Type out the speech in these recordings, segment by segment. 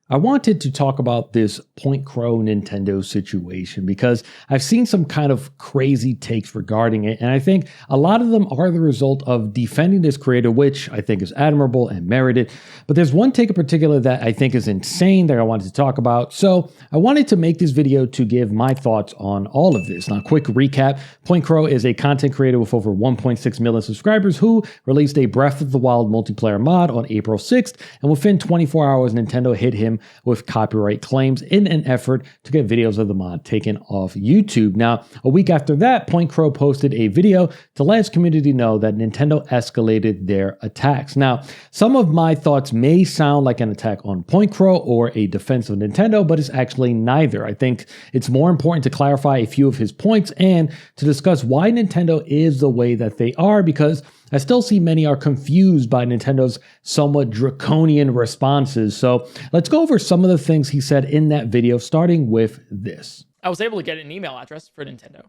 I wanted to talk about this Pointcrow Nintendo situation because I've seen some kind of crazy takes regarding it, and I think a lot of them are the result of defending this creator, which I think is admirable and merited. But there's one take in particular that I think is insane that I wanted to talk about. So I wanted to make this video to give my thoughts on all of this. Now, quick recap. Pointcrow is a content creator with over 1.6 million subscribers who released a Breath of the Wild multiplayer mod on April 6th, and within 24 hours, Nintendo hit him with copyright claims in an effort to get videos of the mod taken off YouTube. Now, a week after that, Pointcrow posted a video to let his community know that Nintendo escalated their attacks. Now, some of my thoughts may sound like an attack on Pointcrow or a defense of Nintendo, but it's actually neither. I think it's more important to clarify a few of his points and to discuss why Nintendo is the way that they are, because I still see many are confused by Nintendo's somewhat draconian responses. So let's go over some of the things he said in that video, starting with this. I was able to get an email address for Nintendo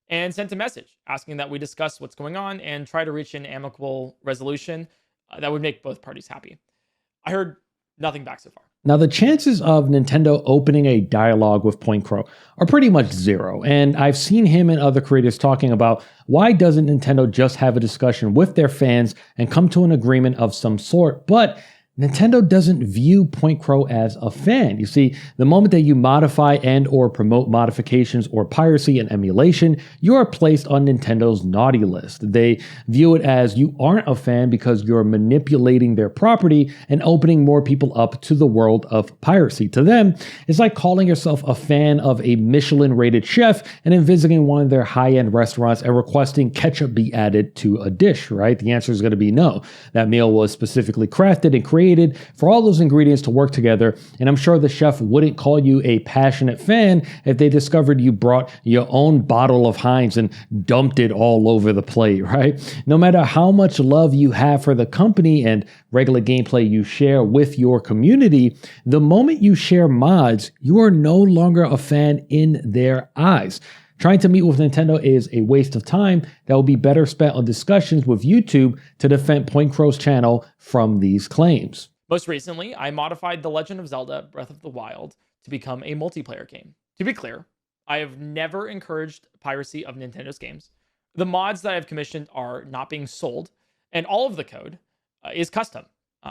and sent a message asking that we discuss what's going on and try to reach an amicable resolution that would make both parties happy. I heard nothing back so far. Now, the chances of Nintendo opening a dialogue with Pointcrow are pretty much zero, and I've seen him and other creators talking about why doesn't Nintendo just have a discussion with their fans and come to an agreement of some sort, but Nintendo doesn't view Pointcrow as a fan. You see, the moment that you modify and or promote modifications or piracy and emulation, you are placed on Nintendo's naughty list. They view it as you aren't a fan because you're manipulating their property and opening more people up to the world of piracy. To them, it's like calling yourself a fan of a Michelin-rated chef and then visiting one of their high-end restaurants and requesting ketchup be added to a dish, right? The answer is going to be no. That meal was specifically crafted and created for all those ingredients to work together, and I'm sure the chef wouldn't call you a passionate fan if they discovered you brought your own bottle of Heinz and dumped it all over the plate, right? No matter how much love you have for the company and regular gameplay you share with your community, the moment you share mods, you are no longer a fan in their eyes. Trying to meet with Nintendo is a waste of time that will be better spent on discussions with YouTube to defend Pointcrow's channel from these claims. Most recently, I modified The Legend of Zelda Breath of the Wild to become a multiplayer game. To be clear, I have never encouraged piracy of Nintendo's games. The mods that I've commissioned are not being sold, and all of the code is custom,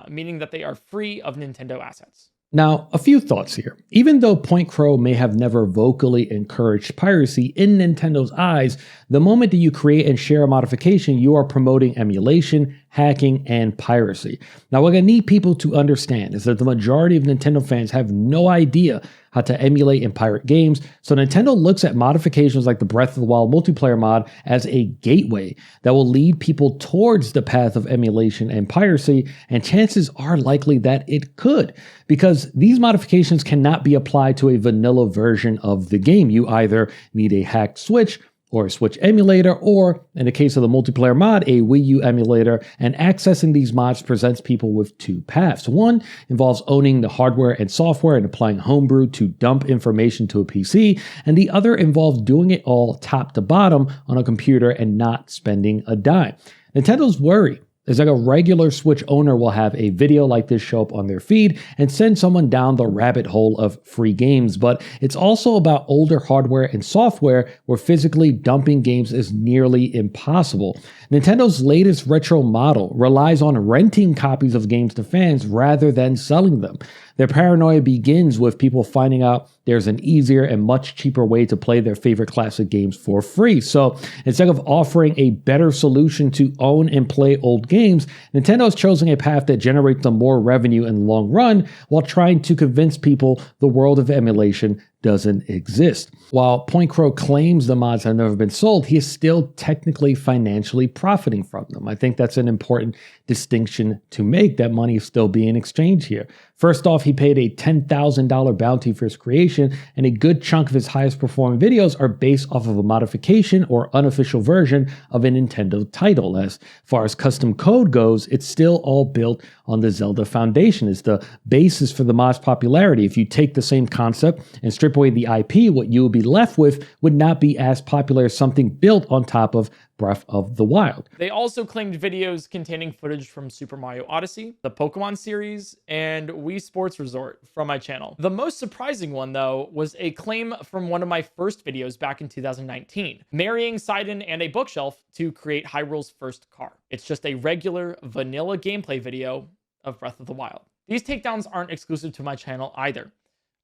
meaning that they are free of Nintendo assets. Now, a few thoughts here. Even though Pointcrow may have never vocally encouraged piracy in Nintendo's eyes, the moment that you create and share a modification, you are promoting emulation, hacking, and piracy. Now, what I need people to understand is that the majority of Nintendo fans have no idea how to emulate and pirate games, so Nintendo looks at modifications like the Breath of the Wild multiplayer mod as a gateway that will lead people towards the path of emulation and piracy, and chances are likely that it could, because these modifications cannot be applied to a vanilla version of the game. You either need a hacked Switch or a Switch emulator, or in the case of the multiplayer mod, a Wii U emulator, and accessing these mods presents people with two paths. One involves owning the hardware and software and applying homebrew to dump information to a PC, and the other involves doing it all top to bottom on a computer and not spending a dime. Nintendo's worry is like a regular Switch owner will have a video like this show up on their feed and send someone down the rabbit hole of free games, but it's also about older hardware and software where physically dumping games is nearly impossible. Nintendo's latest retro model relies on renting copies of games to fans rather than selling them. Their paranoia begins with people finding out there's an easier and much cheaper way to play their favorite classic games for free. So instead of offering a better solution to own and play old games, Nintendo has chosen a path that generates them more revenue in the long run while trying to convince people the world of emulation doesn't exist. While Pointcrow claims the mods have never been sold, he is still technically financially profiting from them. I think that's an important distinction to make. That money is still being exchanged here. First off, he paid a $10,000 bounty for his creation, and a good chunk of his highest performing videos are based off of a modification or unofficial version of a Nintendo title. As far as custom code goes, it's still all built on the Zelda foundation. It's the basis for the mod's popularity. If you take the same concept and strip away the IP, what you will be left with would not be as popular as something built on top of Breath of the Wild. They also claimed videos containing footage from Super Mario Odyssey, the Pokemon series, and Wii Sports Resort from my channel. The most surprising one, though, was a claim from one of my first videos back in 2019, marrying Sidon and a bookshelf to create Hyrule's first car. It's just a regular vanilla gameplay video of Breath of the Wild. These takedowns aren't exclusive to my channel either.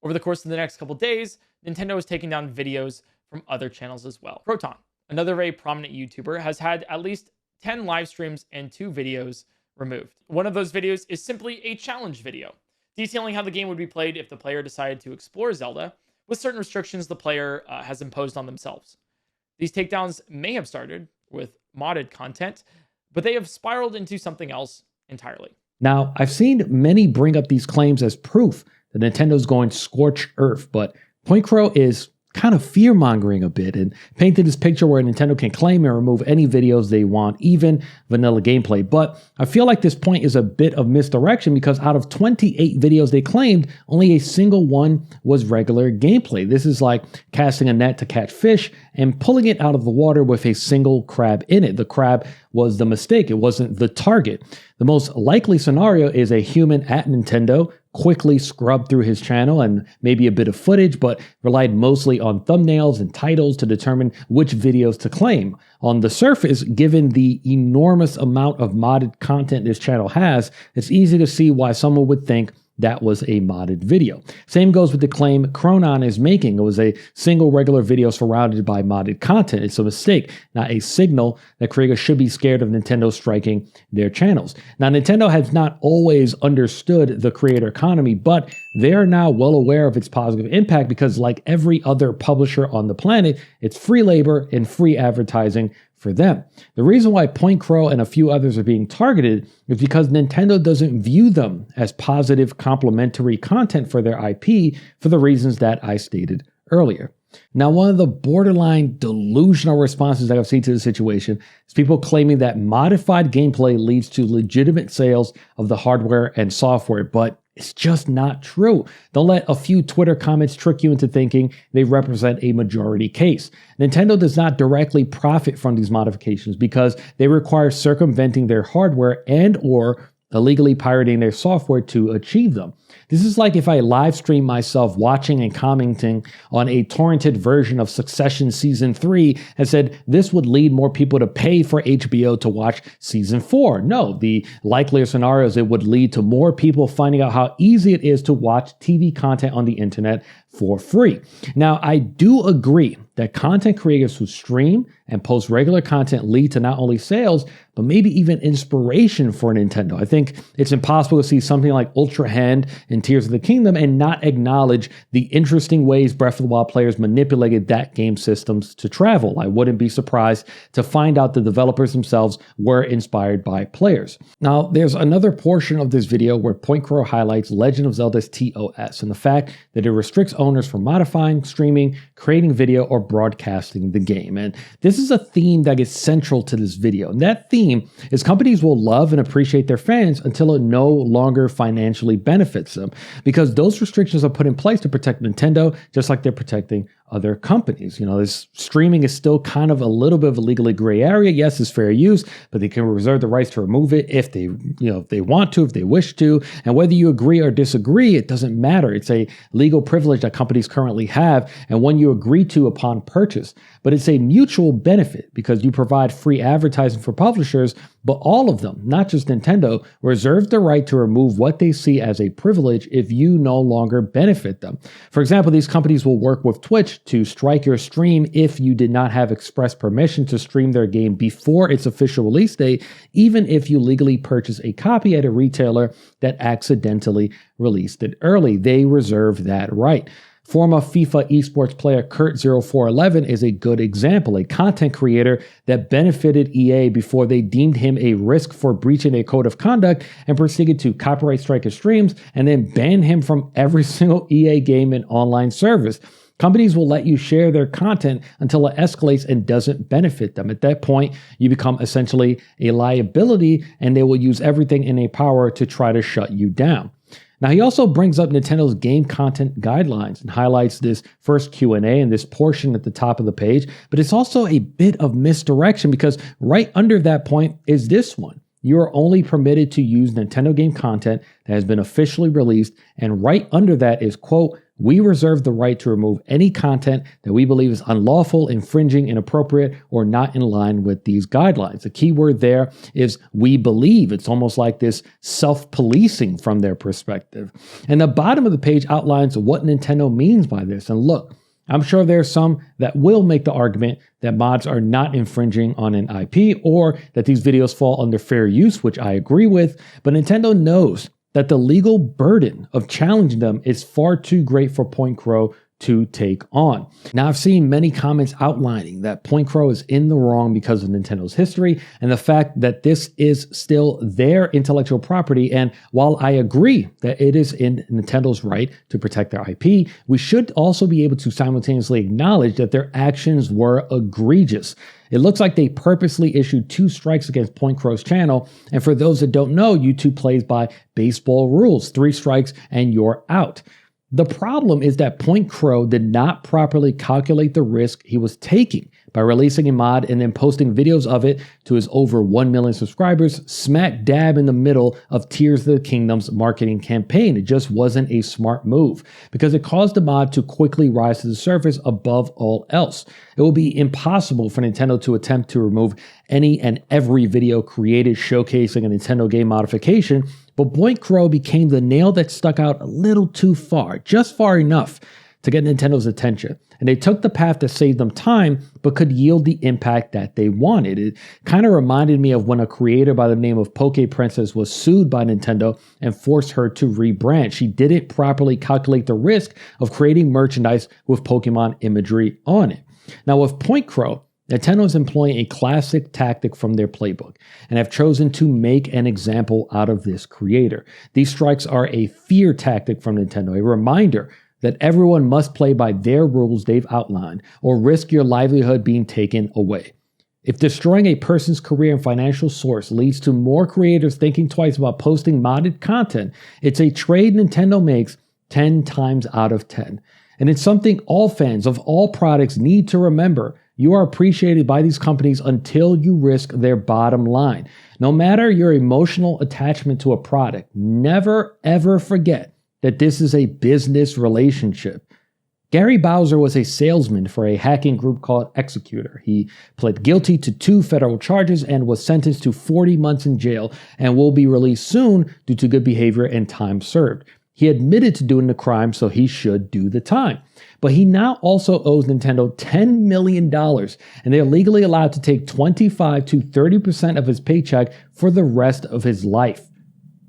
Over the course of the next couple days, Nintendo is taking down videos from other channels as well. Proton, another very prominent YouTuber, has had at least 10 live streams and 2 videos removed. One of those videos is simply a challenge video, detailing how the game would be played if the player decided to explore Zelda with certain restrictions the player has imposed on themselves. These takedowns may have started with modded content, but they have spiraled into something else entirely. Now, I've seen many bring up these claims as proof that Nintendo's going scorched earth, but Pointcrow is kind of fear-mongering a bit and painted this picture where Nintendo can claim and remove any videos they want, even vanilla gameplay. But I feel like this point is a bit of misdirection because out of 28 videos they claimed, only a single one was regular gameplay. This is like casting a net to catch fish and pulling it out of the water with a single crab in it. The crab was the mistake. It wasn't the target. The most likely scenario is a human at Nintendo quickly scrubbed through his channel and maybe a bit of footage, but relied mostly on thumbnails and titles to determine which videos to claim. On the surface, given the enormous amount of modded content this channel has, it's easy to see why someone would think that was a modded video. Same goes with the claim Chronon is making. It was a single regular video surrounded by modded content. It's a mistake, not a signal that creators should be scared of Nintendo striking their channels. Now, Nintendo has not always understood the creator economy, but they are now well aware of its positive impact because, like every other publisher on the planet, it's free labor and free advertising for them. The reason why Pointcrow and a few others are being targeted is because Nintendo doesn't view them as positive complementary content for their IP for the reasons that I stated earlier. Now, one of the borderline delusional responses that I've seen to the situation is people claiming that modified gameplay leads to legitimate sales of the hardware and software, but it's just not true. Don't let a few Twitter comments trick you into thinking they represent a majority case. Nintendo does not directly profit from these modifications because they require circumventing their hardware and or illegally pirating their software to achieve them. This is like if I live stream myself watching and commenting on a torrented version of Succession Season 3 and said this would lead more people to pay for HBO to watch Season 4. No, the likelier scenario is it would lead to more people finding out how easy it is to watch TV content on the internet for free. Now, I do agree that content creators who stream and post regular content lead to not only sales, but maybe even inspiration for Nintendo. I think it's impossible to see something like Ultra Hand in Tears of the Kingdom and not acknowledge the interesting ways Breath of the Wild players manipulated that game's systems to travel. I wouldn't be surprised to find out the developers themselves were inspired by players. Now, there's another portion of this video where Pointcrow highlights Legend of Zelda's TOS and the fact that it restricts owners from modifying, streaming, creating video, or broadcasting the game. And this is a theme that is central to this video. And that theme is companies will love and appreciate their fans until it no longer financially benefits them, because those restrictions are put in place to protect Nintendo, just like they're protecting other companies. You know, this streaming is still kind of a little bit of a legally gray area. Yes, it's fair use, but they can reserve the rights to remove it if they, if they want to, if they wish to. And whether you agree or disagree, it doesn't matter. It's a legal privilege that companies currently have and one you agree to upon purchase. But it's a mutual benefit because you provide free advertising for publishers, but all of them, not just Nintendo, reserve the right to remove what they see as a privilege if you no longer benefit them. For example, these companies will work with Twitch to strike your stream if you did not have express permission to stream their game before its official release date, even if you legally purchase a copy at a retailer that accidentally released it early. They reserve that right. Former FIFA esports player Kurt0411 is a good example, a content creator that benefited EA before they deemed him a risk for breaching their code of conduct and proceeded to copyright strike his streams and then ban him from every single EA game and online service. Companies will let you share their content until it escalates and doesn't benefit them. At that point, you become essentially a liability and they will use everything in their power to try to shut you down. Now, he also brings up Nintendo's game content guidelines and highlights this first Q&A and this portion at the top of the page, but it's also a bit of misdirection because right under that point is this one. You are only permitted to use Nintendo game content that has been officially released, and right under that is, quote, "We reserve the right to remove any content that we believe is unlawful, infringing, inappropriate, or not in line with these guidelines." The key word there is "we believe." It's almost like this self-policing from their perspective. And the bottom of the page outlines what Nintendo means by this. And look, I'm sure there's some that will make the argument that mods are not infringing on an IP or that these videos fall under fair use, which I agree with, but Nintendo knows that the legal burden of challenging them is far too great for Pointcrow to take on. Now, I've seen many comments outlining that Pointcrow is in the wrong because of Nintendo's history and the fact that this is still their intellectual property. And while I agree that it is in Nintendo's right to protect their IP, we should also be able to simultaneously acknowledge that their actions were egregious. It looks like they purposely issued 2 strikes against Pointcrow's channel. And for those that don't know, YouTube plays by baseball rules: 3 strikes and you're out. The problem is that Pointcrow did not properly calculate the risk he was taking by releasing a mod and then posting videos of it to his over 1 million subscribers, smack dab in the middle of Tears of the Kingdom's marketing campaign. It just wasn't a smart move because it caused the mod to quickly rise to the surface above all else. It will be impossible for Nintendo to attempt to remove any and every video created showcasing a Nintendo game modification, but Pointcrow became the nail that stuck out a little too far, just far enough to get Nintendo's attention. And they took the path that saved them time, but could yield the impact that they wanted. It kind of reminded me of when a creator by the name of Poke Princess was sued by Nintendo and forced her to rebrand. She didn't properly calculate the risk of creating merchandise with Pokemon imagery on it. Now with Pointcrow, Nintendo is employing a classic tactic from their playbook and have chosen to make an example out of this creator. These strikes are a fear tactic from Nintendo, a reminder that everyone must play by their rules they've outlined or risk your livelihood being taken away. If destroying a person's career and financial source leads to more creators thinking twice about posting modded content, it's a trade Nintendo makes 10 times out of 10. And it's something all fans of all products need to remember. You are appreciated by these companies until you risk their bottom line. No matter your emotional attachment to a product, never ever forget that this is a business relationship. Gary Bowser was a salesman for a hacking group called Executor. He pled guilty to 2 federal charges and was sentenced to 40 months in jail and will be released soon due to good behavior and time served. He admitted to doing the crime, so he should do the time. But he now also owes Nintendo $10 million, and they're legally allowed to take 25 to 30% of his paycheck for the rest of his life.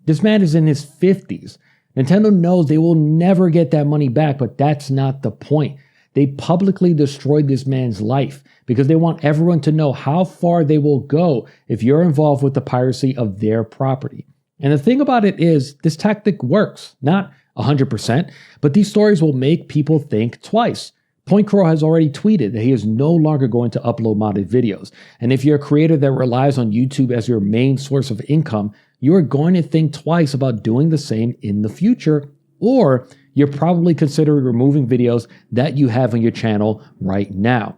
This man is in his 50s. Nintendo knows they will never get that money back, but that's not the point. They publicly destroyed this man's life because they want everyone to know how far they will go if you're involved with the piracy of their property. And the thing about it is, this tactic works. Not 100%, but these stories will make people think twice. Pointcrow has already tweeted that he is no longer going to upload modded videos. And if you're a creator that relies on YouTube as your main source of income, you're going to think twice about doing the same in the future, or you're probably considering removing videos that you have on your channel right now.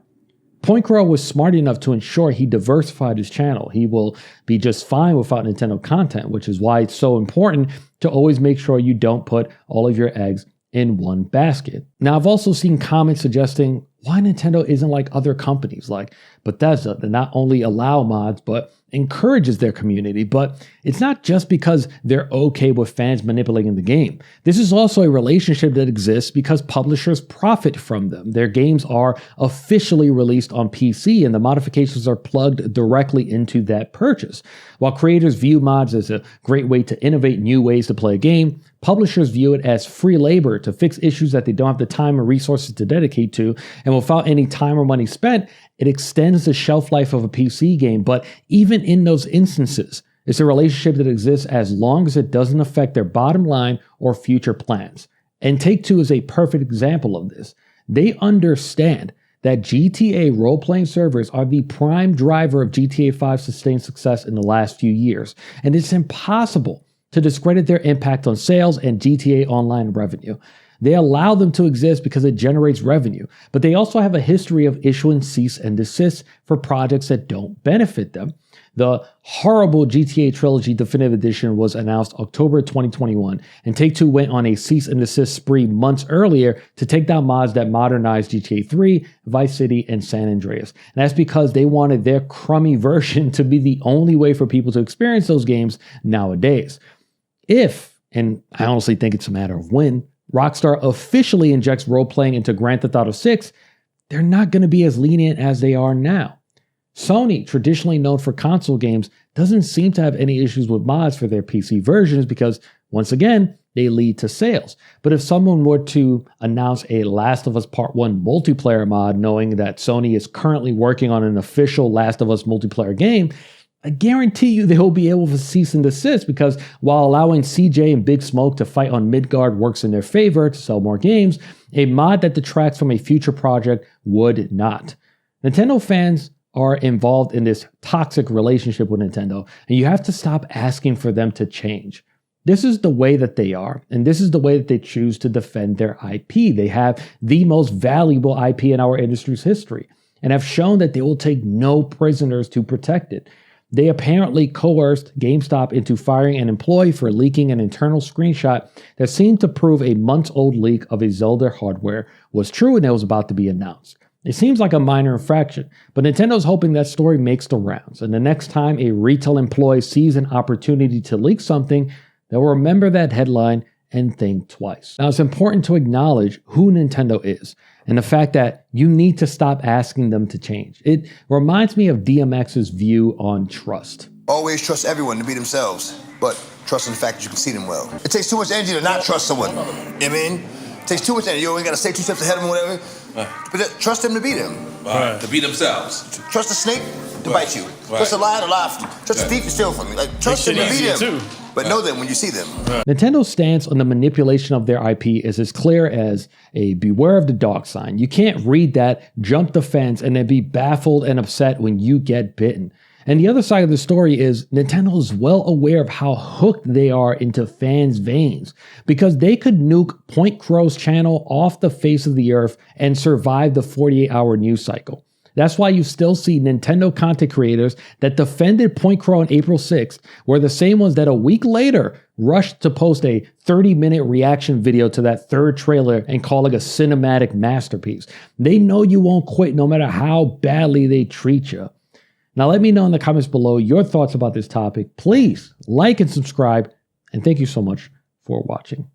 Pointcrow was smart enough to ensure he diversified his channel. He will be just fine without Nintendo content, which is why it's so important to always make sure you don't put all of your eggs in one basket. Now, I've also seen comments suggesting why Nintendo isn't like other companies like Bethesda that not only allow mods, but encourages their community. But it's not just because they're okay with fans manipulating the game. This is also a relationship that exists because publishers profit from them. Their games are officially released on PC and the modifications are plugged directly into that purchase. While creators view mods as a great way to innovate new ways to play a game, publishers view it as free labor to fix issues that they don't have the time and resources to dedicate to, and without any time or money spent, it extends the shelf life of a PC game. But even in those instances, it's a relationship that exists as long as it doesn't affect their bottom line or future plans. And Take-Two is a perfect example of this. They understand that GTA role-playing servers are the prime driver of GTA 5's sustained success in the last few years, and it's impossible to discredit their impact on sales and GTA Online revenue. They allow them to exist because it generates revenue, but they also have a history of issuing cease and desist for projects that don't benefit them. The horrible GTA Trilogy Definitive Edition was announced October 2021, and Take-Two went on a cease and desist spree months earlier to take down mods that modernized GTA 3, Vice City, and San Andreas. And that's because they wanted their crummy version to be the only way for people to experience those games nowadays. If, and I honestly think it's a matter of when, Rockstar officially injects role-playing into Grand Theft Auto 6, they're not going to be as lenient as they are now. Sony, traditionally known for console games, doesn't seem to have any issues with mods for their PC versions because, once again, they lead to sales. But if someone were to announce a Last of Us Part 1 multiplayer mod, knowing that Sony is currently working on an official Last of Us multiplayer game, I guarantee you they'll be able to cease and desist because while allowing CJ and Big Smoke to fight on Midgard works in their favor to sell more games, a mod that detracts from a future project would not. Nintendo fans are involved in this toxic relationship with Nintendo, and you have to stop asking for them to change. This is the way that they are, and this is the way that they choose to defend their IP. They have the most valuable IP in our industry's history, and have shown that they will take no prisoners to protect it. They apparently coerced GameStop into firing an employee for leaking an internal screenshot that seemed to prove a months-old leak of a Zelda hardware was true and it was about to be announced. It seems like a minor infraction, but Nintendo's hoping that story makes the rounds, and the next time a retail employee sees an opportunity to leak something, they'll remember that headline and think twice. Now, it's important to acknowledge who Nintendo is and the fact that you need to stop asking them to change. It reminds me of DMX's view on trust. Always trust everyone to be themselves, but trust in the fact that you can see them well. It takes too much energy to not trust someone. You know what I mean? It takes too much energy. You always got to stay 2 steps ahead of them or whatever. But trust them to be them. To be themselves. Trust the snake to bite you. Trust the lion to laugh. Trust the thief to steal from you. Like, trust them to be them. But know them when you see them. Nintendo's stance on the manipulation of their IP is as clear as a beware of the dog sign. You can't read that, jump the fence, and then be baffled and upset when you get bitten. And the other side of the story is Nintendo is well aware of how hooked they are into fans' veins because they could nuke Pointcrow's channel off the face of the earth and survive the 48-hour news cycle. That's why you still see Nintendo content creators that defended Pointcrow on April 6th were the same ones that a week later rushed to post a 30-minute reaction video to that third trailer and call it a cinematic masterpiece. They know you won't quit no matter how badly they treat you. Now let me know in the comments below your thoughts about this topic. Please like and subscribe, and thank you so much for watching.